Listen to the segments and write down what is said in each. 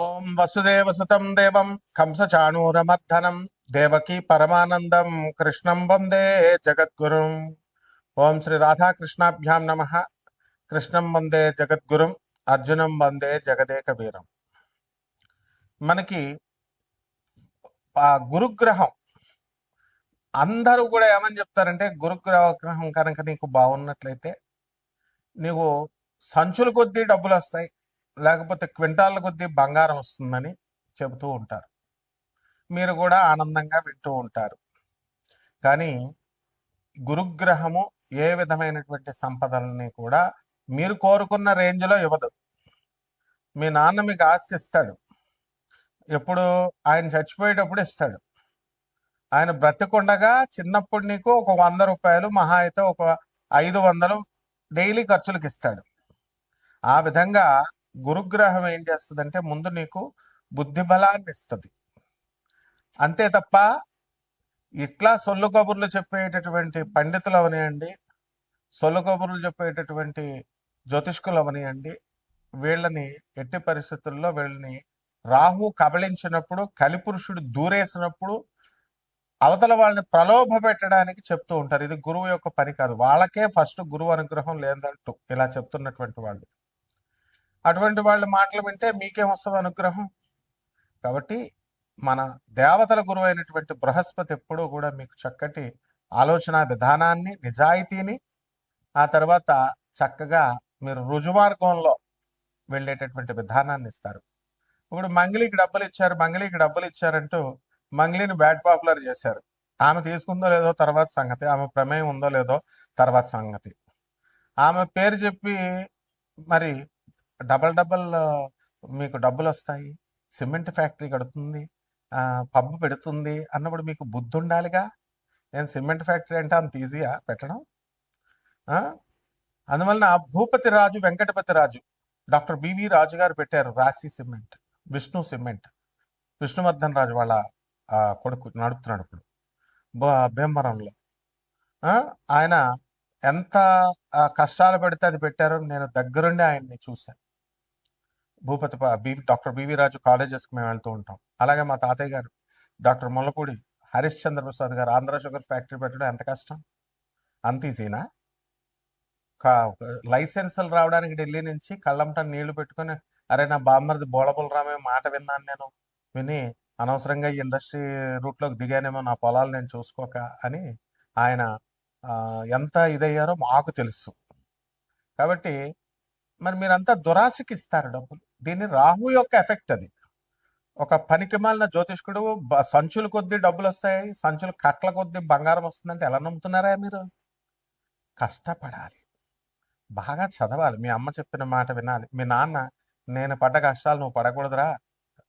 ఓం వసుదేవసుతం దేవం కంసచాణూరమర్దనం దేవకీ పరమానందం కృష్ణం వందే జగద్గురుం. ఓం శ్రీ రాధాకృష్ణాభ్యాం నమ. కృష్ణం వందే జగద్గురుం, అర్జునం వందే జగదేక వీరం. మనకి ఆ గురుగ్రహం అందరూ కూడా ఏమని చెప్తారంటే, గురుగ్రహం కనుక నీకు బాగున్నట్లయితే నీవు సంచుల కొద్దీ డబ్బులు వస్తాయి, లేకపోతే క్వింటాల కొద్దీ బంగారం వస్తుందని చెబుతూ ఉంటారు. మీరు కూడా ఆనందంగా వింటూ ఉంటారు. కానీ గురుగ్రహము ఏ విధమైనటువంటి సంపదలని కూడా మీరు కోరుకున్న రేంజ్లో ఇవ్వదు. మీ నాన్న మీకు ఆస్తి ఇస్తాడు, ఎప్పుడు ఆయన చచ్చిపోయేటప్పుడు ఇస్తాడు. ఆయన బ్రతికుండగా చిన్నప్పుడు నీకు ఒక 100 రూపాయలు, మహా అయితే ఒక 500 డైలీ ఖర్చులకు ఇస్తాడు. ఆ విధంగా గురుగ్రహం ఏం చేస్తుందంటే ముందు నీకు బుద్ధి బలాన్ని ఇస్తుంది. అంతే తప్ప ఇట్లా సొల్లు కబుర్లు చెప్పేటటువంటి పండితులు అవనియండి, సొల్లు కబుర్లు చెప్పేటటువంటి జ్యోతిష్కులు అవనియండి, వీళ్ళని ఎట్టి పరిస్థితుల్లో వీళ్ళని రాహు కబళించినప్పుడు, కలిపురుషుడు దూరేసినప్పుడు అవతల వాళ్ళని ప్రలోభ పెట్టడానికి చెప్తూ ఉంటారు. ఇది గురువు యొక్క పని కాదు. వాళ్ళకే ఫస్ట్ గురువు అనుగ్రహం లేదంటూ ఇలా చెప్తున్నటువంటి వాళ్ళు, అటువంటి వాళ్ళ మాటలు వింటే మీకేం వస్తుంది అనుగ్రహం? కాబట్టి మన దేవతల గురువు అయినటువంటి బృహస్పతి ఎప్పుడూ కూడా మీకు చక్కటి ఆలోచన విధానాన్ని, నిజాయితీని, ఆ తర్వాత చక్కగా మీరు రుజుమార్గంలో వెళ్ళేటటువంటి విధానాన్ని ఇస్తారు. ఇప్పుడు మంగిలికి డబ్బులు ఇచ్చారంటూ మంగిలిని బ్యాడ్ పాపులర్ చేశారు. ఆమె తీసుకుందో లేదో తర్వాత సంగతి, ఆమె ప్రమేయం ఉందో లేదో తర్వాత సంగతి. ఆమె పేరు చెప్పి మరి డబల్ మీకు డబ్బులు వస్తాయి, సిమెంట్ ఫ్యాక్టరీ కడుతుంది, పబ్బు పెడుతుంది అన్నప్పుడు మీకు బుద్ధి ఉండాలిగా. నేను సిమెంట్ ఫ్యాక్టరీ అంటే అంత ఈజీయా పెట్టడం? అందువలన భూపతి రాజు, వెంకటపతి రాజు, డాక్టర్ బివి రాజు గారు పెట్టారు రాశి సిమెంట్, విష్ణు సిమెంట్. విష్ణువర్ధన్ రాజు వాళ్ళ కొడుకు నడుపుతున్నాడు ఇప్పుడు భీమవరంలో. ఆయన ఎంత కష్టాలు పెడితే అది పెట్టారో నేను దగ్గరుండి ఆయన్ని చూశాను. డాక్టర్ బివి రాజు కాలేజెస్కి మేము వెళ్తూ ఉంటాం. అలాగే మా తాతయ్య గారు డాక్టర్ ముల్లపూడి హరిశ్చంద్ర ప్రసాద్ గారు ఆంధ్ర షుగర్ ఫ్యాక్టరీ పెట్టడం ఎంత కష్టం? అంత ఈజీనా? లైసెన్సులు రావడానికి ఢిల్లీ నుంచి కళ్ళంట నీళ్లు పెట్టుకొని, అరే నా బామ్మరిది బోళబుల్ రామే మాట విన్నాను, నేను విని అనవసరంగా ఈ ఇండస్ట్రీ రూట్లోకి దిగానేమో, నా పొలాలు నేను చూసుకోక అని ఆయన ఎంత ఇదయ్యారో మాకు తెలుసు. కాబట్టి మరి మీరంతా దురాశకి ఇస్తారు డబ్బులు. దీన్ని రాహు యొక్క ఎఫెక్ట్ అది. ఒక పనికి మాలిన జ్యోతిష్కుడు సంచుల కొద్దీ డబ్బులు వస్తాయి, సంచుల కట్ల కొద్దీ బంగారం వస్తుందంటే ఎలా నమ్ముతున్నారా మీరు? కష్టపడాలి, బాగా చదవాలి, మీ అమ్మ చెప్పిన మాట వినాలి. మీ నాన్న నేను పడ్డ కష్టాలు నువ్వు పడకూడదురా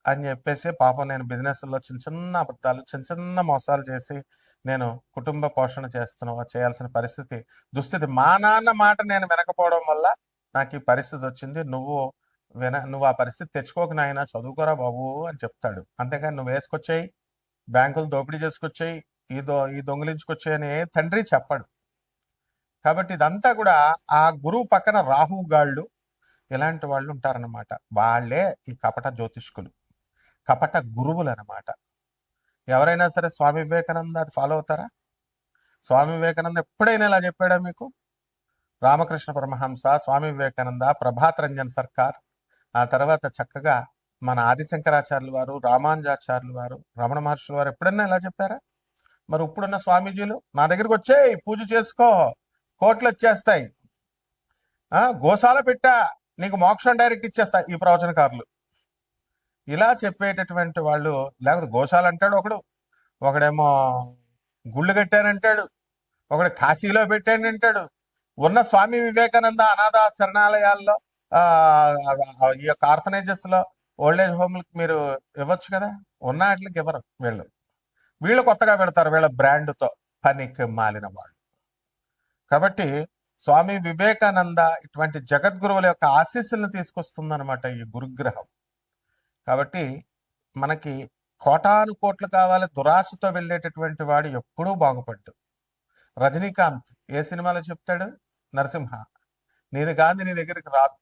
అని చెప్పేసి పాపం నేను బిజినెస్లో చిన్న చిన్న అబద్ధాలు, చిన్న చిన్న మోసాలు చేసి నేను కుటుంబ పోషణ చేయాల్సిన దుస్థితి. మా నాన్న మాట నేను వినకపోవడం వల్ల నాకు ఈ పరిస్థితి వచ్చింది. నువ్వు ఆ పరిస్థితి తెచ్చుకోక నాయన, చదువుకోరా బాబు అని చెప్తాడు. అంతేకాని నువ్వు వేసుకొచ్చాయి, బ్యాంకులు దోపిడీ చేసుకొచ్చాయి, ఈ దొంగిలించుకొచ్చాయి అని తండ్రి చెప్పాడు. కాబట్టి ఇదంతా కూడా ఆ గురువు పక్కన రాహుగాళ్ళు ఇలాంటి వాళ్ళు ఉంటారన్నమాట. వాళ్ళే ఈ కపట జ్యోతిష్కులు, కపట గురువులు అన్నమాట. ఎవరైనా సరే స్వామి వివేకానంద అది ఫాలో అవుతారా? స్వామి వివేకానంద ఎప్పుడైనా ఇలా చెప్పాడా మీకు? రామకృష్ణ పరమహంస, స్వామి వివేకానంద, ప్రభాత్ రంజన్ సర్కార్, ఆ తర్వాత చక్కగా మన ఆదిశంకరాచార్యులు వారు, రామానుజాచార్యులు వారు, రమణ మహర్షుల వారు ఎప్పుడన్నా ఇలా చెప్పారా? మరి ఇప్పుడున్న స్వామీజీలు నా దగ్గరికి వచ్చేయి, పూజ చేసుకో, కోట్లు వచ్చేస్తాయి, గోశాల పెట్టా, నీకు మోక్షం డైరెక్ట్ ఇచ్చేస్తా, ఈ ప్రవచనకారులు ఇలా చెప్పేటటువంటి వాళ్ళు. లేకపోతే గోశాల అంటాడు ఒకడేమో గుళ్ళు కట్టానంటాడు, ఒకడు కాశీలో పెట్టానంటాడు. ఉన్న స్వామి వివేకానంద అనాథ శరణాలయాల్లో, ఈ యొక్క ఆర్ఫనేజెస్ లో, ఓల్డేజ్ హోమ్లకి మీరు ఇవ్వచ్చు కదా. ఉన్న వాటికి ఇవ్వరు వీళ్ళు కొత్తగా పెడతారు వీళ్ళ బ్రాండ్తో, పనికి మాలిన వాళ్ళు. కాబట్టి స్వామి వివేకానంద ఇటువంటి జగద్గురువుల యొక్క ఆశీస్సులను తీసుకొస్తుందన్నమాట ఈ గురుగ్రహం. కాబట్టి మనకి కోటాను కోట్లు కావాలి, దురాశతో వెళ్ళేటటువంటి వాడు ఎప్పుడూ బాగుపడ్డు. రజనీకాంత్ ఏ సినిమాలో చెప్తాడు? నరసింహ, నీది కాంతి నీ దగ్గరికి రాదు,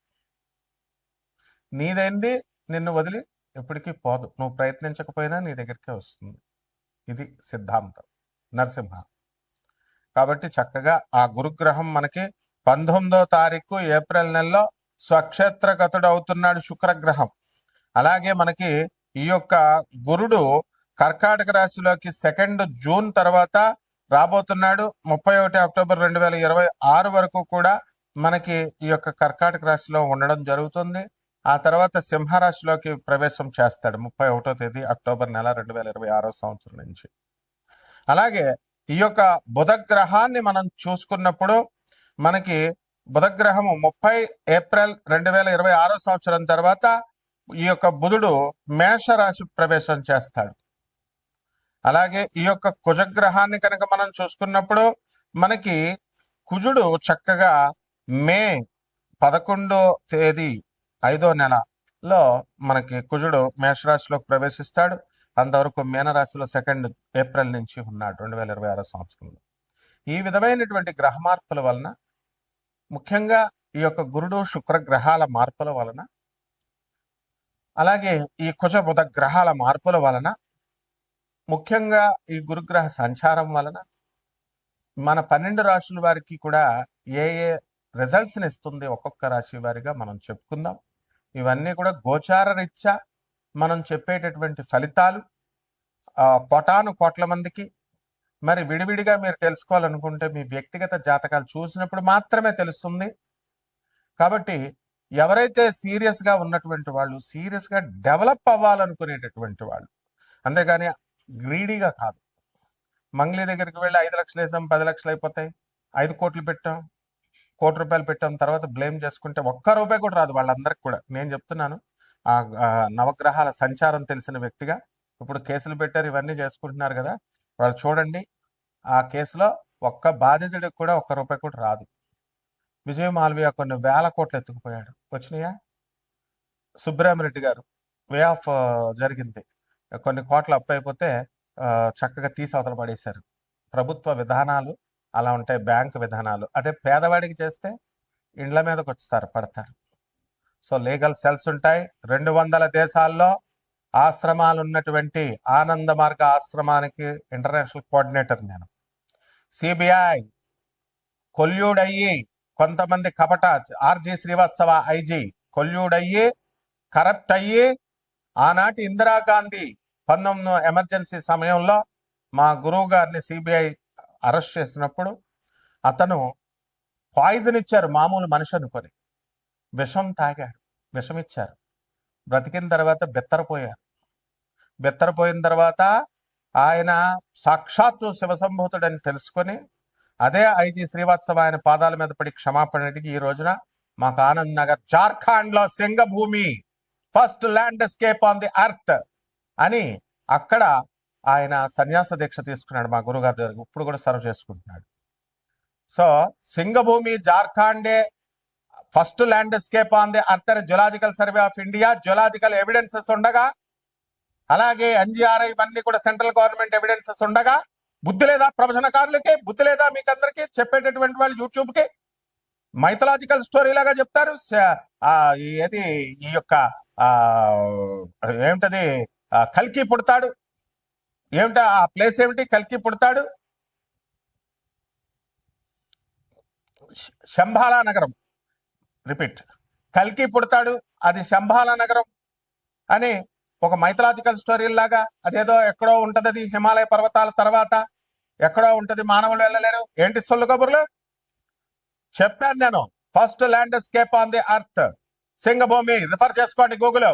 నీదైంది నిన్ను వదిలి ఎప్పటికీ పోదు. నువ్వు ప్రయత్నించకపోయినా నీ దగ్గరికే వస్తుంది. ఇది సిద్ధాంతం నరసింహ. కాబట్టి చక్కగా ఆ గురుగ్రహం మనకి 19వ తారీఖు ఏప్రిల్ నెలలో స్వక్షేత్రగతుడు అవుతున్నాడు శుక్రగ్రహం. అలాగే మనకి ఈ యొక్క గురుడు కర్కాటక రాశిలోకి 2 జూన్ తర్వాత రాబోతున్నాడు. 31 అక్టోబర్ 2026 వరకు కూడా మనకి ఈ యొక్క కర్కాటక రాశిలో ఉండడం జరుగుతుంది. ఆ తర్వాత సింహరాశిలోకి ప్రవేశం చేస్తాడు 31వ తేదీ అక్టోబర్ నెల 2026 సంవత్సరం నుంచి. అలాగే ఈ యొక్క బుధగ్రహాన్ని మనం చూసుకున్నప్పుడు మనకి బుధగ్రహము 30 ఏప్రిల్ 2026 సంవత్సరం తర్వాత ఈ యొక్క బుధుడు మేషరాశి ప్రవేశం చేస్తాడు. అలాగే ఈ యొక్క కుజగ్రహాన్ని కనుక మనం చూసుకున్నప్పుడు మనకి కుజుడు చక్కగా మే 11వ తేదీ 5వ నెలలో మనకి కుజుడు మేషరాశిలోకి ప్రవేశిస్తాడు. అంతవరకు మీనరాశిలో 2 ఏప్రిల్ నుంచి ఉన్నాడు 2026 సంవత్సరంలో. ఈ విధమైనటువంటి గ్రహ మార్పుల వలన, ముఖ్యంగా ఈ యొక్క గురుడు శుక్ర గ్రహాల మార్పుల వలన, అలాగే ఈ కుజ బుధ గ్రహాల మార్పుల వలన, ముఖ్యంగా ఈ గురుగ్రహ సంచారం వలన మన 12 రాశుల వారికి కూడా ఏ ఏ రిజల్ట్స్ని ఇస్తుంది ఒక్కొక్క రాశి వారిగా మనం చెప్పుకుందాం. ఇవన్నీ కూడా గోచార రీత్యా మనం చెప్పేటటువంటి ఫలితాలు కోటాను కోట్ల మందికి. మరి విడివిడిగా మీరు తెలుసుకోవాలనుకుంటే మీ వ్యక్తిగత జాతకాలు చూసినప్పుడు మాత్రమే తెలుస్తుంది. కాబట్టి ఎవరైతే సీరియస్గా ఉన్నటువంటి వాళ్ళు, సీరియస్గా డెవలప్ అవ్వాలనుకునేటటువంటి వాళ్ళు, అంతేగాని గ్రీడీగా కాదు. మంగ్లీ దగ్గరికి వెళ్ళి 5 లక్షలు వేసాం 10 లక్షలు అయిపోతాయి, 5 కోట్లు పెట్టాం, కోటి రూపాయలు పెట్టాం, తర్వాత బ్లేమ్ చేసుకుంటే ఒక్క రూపాయి కూడా రాదు వాళ్ళందరికి కూడా. నేను చెప్తున్నాను ఆ నవగ్రహాల సంచారం తెలిసిన వ్యక్తిగా. ఇప్పుడు కేసులు పెట్టారు, ఇవన్నీ చేసుకుంటున్నారు కదా, వాళ్ళు చూడండి ఆ కేసులో ఒక్క బాధితుడికి కూడా ఒక్క రూపాయి కూడా రాదు. విజయ్ మాల్వియా కొన్ని వేల కోట్లు ఎత్తుకుపోయాడు, వచ్చినాయా? సుబ్రహ్మరెడ్డి గారు వే ఆఫ్ జరిగింది, కొన్ని కోట్ల అప్పు అయిపోతే చక్కగా తీసి అవతల పడేశారు. ప్రభుత్వ విధానాలు అలా ఉంటాయి, బ్యాంకు విధానాలు. అదే పేదవాడికి చేస్తే ఇండ్ల మీదకి వస్తారు, పడతారు. సో లీగల్ సెల్స్ ఉంటాయి. 200 దేశాల్లో ఆశ్రమాలు ఉన్నటువంటి ఆనంద మార్గ ఆశ్రమానికి ఇంటర్నేషనల్ కోఆర్డినేటర్ నేను. సిబిఐ కొల్యూడ్ అయ్యి కొంతమంది కపట ఆర్జీ శ్రీవాత్సవ ఐజీ కొల్యూడ్ అయ్యి కరప్ట్ అయ్యి ఆనాటి ఇందిరాగాంధీ 19 ఎమర్జెన్సీ సమయంలో మా గురువు గారిని సిబిఐ అరెస్ట్ చేసినప్పుడు అతను పాయిజన్ ఇచ్చారు, మామూలు మనిషి అనుకొని విషం తాగాడు, విషం ఇచ్చారు. బ్రతికిన తర్వాత బెత్తరపోయారు. బెత్తరపోయిన తర్వాత ఆయన సాక్షాత్తు శివసంభూతుడని తెలుసుకొని అదే ఐజీ శ్రీవాత్సవ ఆయన పాదాల మీద పడి క్షమాపణ అడిగి ఈ రోజున మాకు ఆనంద్ నగర్ జార్ఖండ్ లో Singhbhum first landscape on the earth అని అక్కడ ఆయన సన్యాస దీక్ష తీసుకున్నాడు మా గురుగారి దగ్గర. ఇప్పుడు కూడా సర్వ్ చేసుకుంటున్నాడు. సో సింగభూమి జార్ఖండే first landscape on the earth అని zoological survey of India zoological evidences ఉండగా, అలాగే ఎన్జిఆర్ఐ ఇవన్నీ కూడా సెంట్రల్ గవర్నమెంట్ ఎవిడెన్సెస్ ఉండగా బుద్ధి లేదా ప్రవచనకారులకి? బుద్ధి లేదా మీకు అందరికీ? చెప్పేటటువంటి వాళ్ళు యూట్యూబ్కి మైథలాజికల్ స్టోరీ లాగా చెప్తారు. ఏది ఈ యొక్క ఏమిటది కల్కి పుడతాడు, ఏమిట ఆ ప్లేస్ ఏమిటి? కల్కి పుడతాడు శంబాలా నగరం. రిపీట్, కల్కి పుడతాడు, అది శంబాలా నగరం అని ఒక మైథలాజికల్ స్టోరీ లాగా. అదేదో ఎక్కడో ఉంటది, అది హిమాలయ పర్వతాల తర్వాత ఎక్కడో ఉంటది, మానవులు వెళ్ళలేరు. ఏంటి సొల్లు కబుర్లు చెప్పాను నేను. First landscape on the earth Singhbhum, refer చేసుకోండి గూగుల్.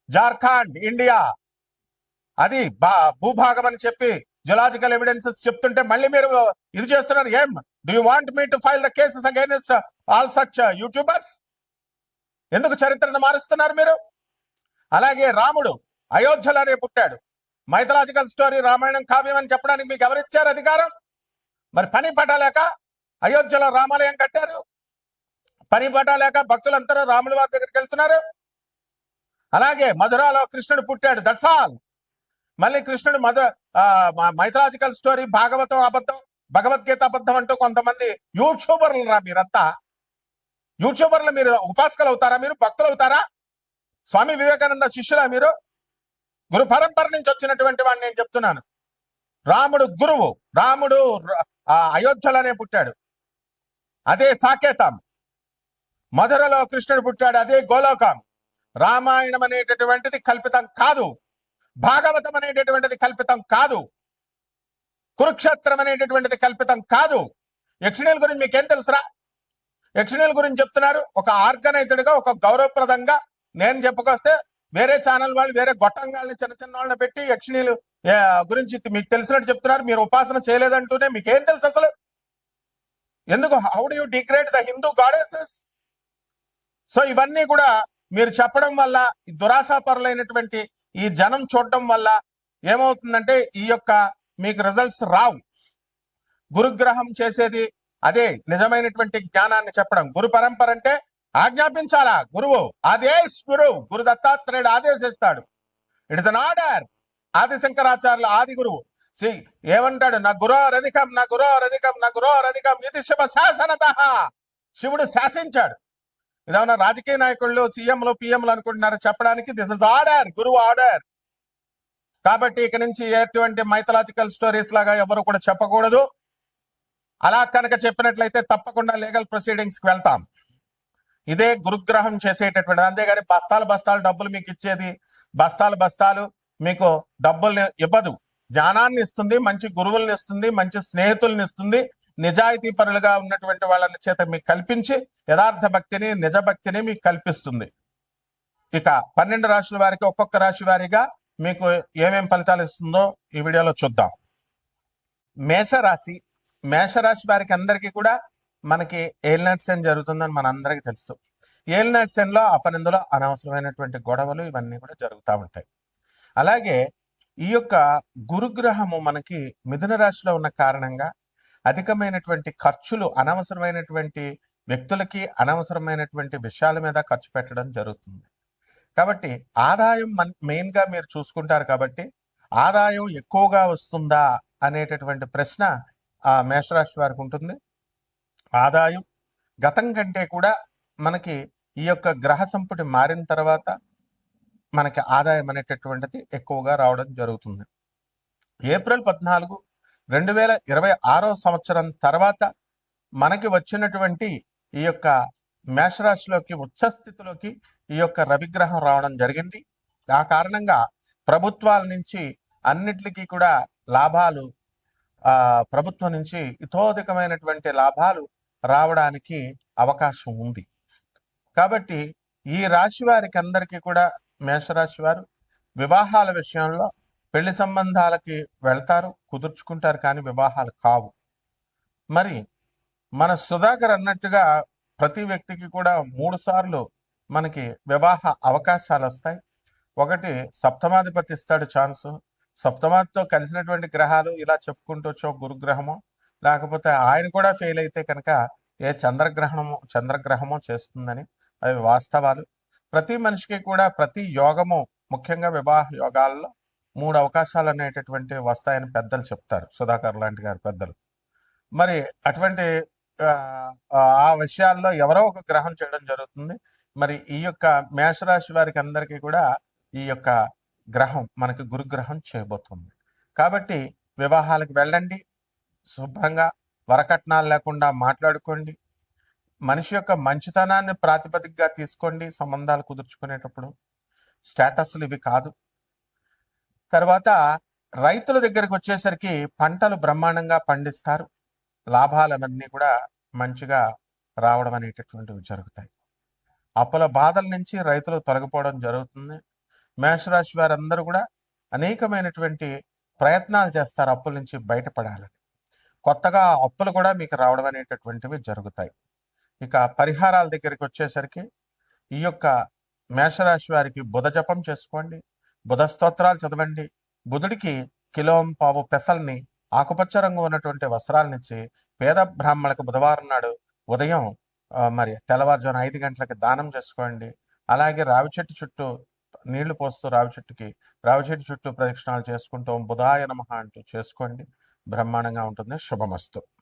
జార్ఖండ్ ఇండియా, అది భూభాగం అని చెప్పి జియోలాజికల్ ఎవిడెన్సెస్ చెప్తుంటే మళ్ళీ మీరు ఇది చేస్తున్నారు. ఏం do you want me to file the cases against all such YouTubers? ఎందుకు చరిత్రను మారుస్తున్నారు మీరు? అలాగే రాముడు అయోధ్యలోనే పుట్టాడు. మైథలాజికల్ స్టోరీ రామాయణం కావ్యం అని చెప్పడానికి మీకు ఎవరిచ్చారు అధికారం? మరి పని పట్టలేక అయోధ్యలో రామాలయం కట్టారు, పని పట్టలేక భక్తులందరూ రాముల వారి దగ్గరికి వెళ్తున్నారు. అలాగే మధురాలో కృష్ణుడు పుట్టాడు, దట్స్ ఆల్. మళ్ళీ కృష్ణుడు మైథలాజికల్ స్టోరీ భాగవతం అబద్ధం, భగవద్గీత అబద్ధం అంటూ కొంతమంది యూట్యూబర్లు రా మీరంతా. యూట్యూబర్లు మీరు ఉపాసకులు అవుతారా? మీరు భక్తులు అవుతారా? స్వామి వివేకానంద శిష్యులా మీరు? గురు పరంపర నుంచి వచ్చినటువంటి వాడిని నేను చెప్తున్నాను. రాముడు గురువు. రాముడు అయోధ్యలోనే పుట్టాడు, అదే సాకేతం. మధురలో కృష్ణుడు పుట్టాడు, అదే గోలోకం. రామాయణం అనేటటువంటిది కల్పితం కాదు, భాగవతం అనేటటువంటిది కల్పితం కాదు, కురుక్షేత్రం అనేటటువంటిది కల్పితం కాదు. యక్షిణీల గురించి మీకేం తెలుసురా? యక్షిణీల గురించి చెప్తున్నారు ఒక ఆర్గనైజ్డ్ గా, ఒక గౌరవప్రదంగా. నేను చెప్పుకొస్తే వేరే ఛానల్ వాళ్ళు వేరే గొట్టంగాల్ని చిన్న చిన్న వాళ్ళని పెట్టి యక్షిణీలు గురించి మీకు తెలిసినట్టు చెప్తున్నారు. మీరు ఉపాసన చేయలేదంటూనే మీకేం తెలుసు అసలు? ఎందుకు? How do you degrade the Hindu goddesses? So ఇవన్నీ కూడా మీరు చెప్పడం వల్ల, దురాశాపరులైనటువంటి ఈ జనం చూడడం వల్ల ఏమవుతుందంటే ఈ యొక్క మీకు రిజల్ట్స్ రావు. గురుగ్రహం చేసేది అదే నిజమైనటువంటి జ్ఞానాన్ని చెప్పడం. గురు పరంపర అంటే ఆజ్ఞాపించాలా గురువు, ఆదేశ్ గురు దత్తాత్రేయుడు ఆదేశిస్తాడు. It is an order. Adi శంకరాచార్యుల ఆది గురువు ఏమంటాడు? నా గురోరధికం, నా గురోరధికం, నా గురోరధికం ఇది శివ శాసనత. శివుడు శాసించాడు. ఇదేమన్నా రాజకీయ నాయకుళ్ళు సీఎంలు పిఎంలు అనుకుంటున్నారు చెప్పడానికి? దిస్ ఇస్ ఆర్డర్, గురువు ఆర్డర్. కాబట్టి ఇక నుంచి ఎటువంటి మైథలాజికల్ స్టోరీస్ లాగా ఎవరు కూడా చెప్పకూడదు. అలా కనుక చెప్పినట్లయితే తప్పకుండా లీగల్ ప్రొసీడింగ్స్ కి వెళ్తాం. ఇదే గురుగ్రహం చేసేటటువంటి. అంతేగాని బస్తాలు బస్తాలు డబ్బులు మీకు ఇచ్చేది, బస్తాలు బస్తాలు మీకు డబ్బుల్ని ఇవ్వదు. జ్ఞానాన్ని ఇస్తుంది, మంచి గురువుల్ని ఇస్తుంది, మంచి స్నేహితుల్ని ఇస్తుంది, నిజాయితీ పరులుగా ఉన్నటువంటి వాళ్ళని చేత మీకు కల్పించి యథార్థ భక్తిని, నిజ భక్తిని మీకు కల్పిస్తుంది. ఇక 12 రాశుల వారికి ఒక్కొక్క రాశి వారిగా మీకు ఏమేం ఫలితాలు ఇస్తుందో ఈ వీడియోలో చూద్దాం. మేషరాశి. మేషరాశి వారికి అందరికీ కూడా మనకి ఏలినాటి శని జరుగుతుందని మనందరికీ తెలుసు. ఏలినాటి శనిలో అపనిందులో అనవసరమైనటువంటి గొడవలు ఇవన్నీ కూడా జరుగుతూ ఉంటాయి. అలాగే ఈ యొక్క గురుగ్రహము మనకి మిథున రాశిలో ఉన్న కారణంగా అధికమైనటువంటి ఖర్చులు, అనవసరమైనటువంటి వ్యక్తులకి అనవసరమైనటువంటి విషయాల మీద ఖర్చు పెట్టడం జరుగుతుంది. కాబట్టి ఆదాయం మెయిన్ గా మీరు చూసుకుంటారు. కాబట్టి ఆదాయం ఎక్కువగా వస్తుందా అనేటటువంటి ప్రశ్న ఆ మేషరాశి వారికి ఉంటుంది. ఆదాయం గతం కంటే కూడా మనకి ఈ యొక్క గ్రహ సంపుటి మారిన తర్వాత మనకి ఆదాయం అనేటటువంటిది ఎక్కువగా రావడం జరుగుతుంది. ఏప్రిల్ 14, 2026 సంవత్సరం తర్వాత మనకి వచ్చినటువంటి ఈ యొక్క మేషరాశిలోకి ఉచ్చస్థితిలోకి ఈ యొక్క రవిగ్రహం రావడం జరిగింది. ఆ కారణంగా ప్రభుత్వాల నుంచి అన్నిటికీ కూడా లాభాలు, ప్రభుత్వం నుంచి ఇతోధికమైనటువంటి లాభాలు రావడానికి అవకాశం ఉంది. కాబట్టి ఈ రాశి వారికి అందరికీ కూడా, మేషరాశి వారు వివాహాల విషయంలో పెళ్లి సంబంధాలకి వెళ్తారు, కుదుర్చుకుంటారు, కానీ వివాహాలు కావు. మరి మన సుధాకర్ అన్నట్టుగా ప్రతి వ్యక్తికి కూడా 3 సార్లు మనకి వివాహ అవకాశాలు వస్తాయి. ఒకటి సప్తమాధిపతి ఇస్తాడు ఛాన్స్. సప్తమాధితో కలిసినటువంటి గ్రహాలు ఇలా చెప్పుకుంటూ వచ్చో గురుగ్రహమో, లేకపోతే ఆయన కూడా ఫెయిల్ అయితే కనుక ఏ చంద్రగ్రహమో చేస్తుందని. అవి వాస్తవాలు. ప్రతి మనిషికి కూడా ప్రతి యోగము, ముఖ్యంగా వివాహ యోగాల్లో 3 అవకాశాలు అనేటటువంటి వస్తాయని పెద్దలు చెప్తారు, సుధాకర్ లాంటి గారు పెద్దలు. మరి అటువంటి ఆ విషయాల్లో ఎవరో ఒక గ్రహం చేయడం జరుగుతుంది. మరి ఈ యొక్క మేషరాశి వారికి అందరికీ కూడా ఈ యొక్క గ్రహం మనకి గురుగ్రహం చేయబోతుంది. కాబట్టి వివాహాలకు వెళ్ళండి, శుభ్రంగా వరకట్నాలు లేకుండా మాట్లాడుకోండి, మనిషి యొక్క మంచితనాన్ని ప్రాతిపదికగా తీసుకోండి సంబంధాలు కుదుర్చుకునేటప్పుడు. స్టేటస్లు ఇవి కాదు. తర్వాత రైతుల దగ్గరికి వచ్చేసరికి పంటలు బ్రహ్మాండంగా పండిస్తారు, లాభాలన్నీ కూడా మంచిగా రావడం అనేటటువంటివి జరుగుతాయి. అప్పుల బాధల నుంచి రైతులు తొలగిపోవడం జరుగుతుంది. మేషరాశి వారందరూ కూడా అనేకమైనటువంటి ప్రయత్నాలు చేస్తారు అప్పుల నుంచి బయటపడాలని. కొత్తగా అప్పులు కూడా మీకు రావడం అనేటటువంటివి జరుగుతాయి. ఇక పరిహారాల దగ్గరికి వచ్చేసరికి ఈ యొక్క మేషరాశి వారికి బుధ జపం చేసుకోండి, బుధ స్తోత్రాలు చదవండి, బుధుడికి 1.5 కిలో పెసల్ని, ఆకుపచ్చ రంగు ఉన్నటువంటి వస్త్రాలనిచ్చి పేద బ్రాహ్మణులకు బుధవారం నాడు ఉదయం మరి తెల్లవారుజామున 5 గంటలకి దానం చేసుకోండి. అలాగే రావి చెట్టు చుట్టూ నీళ్లు పోస్తూ రావి చెట్టు చుట్టూ ప్రదక్షిణాలు చేసుకుంటూ బుధాయ నమః అంటూ చేసుకోండి. బ్రహ్మాండంగా ఉంటుంది. శుభమస్తు.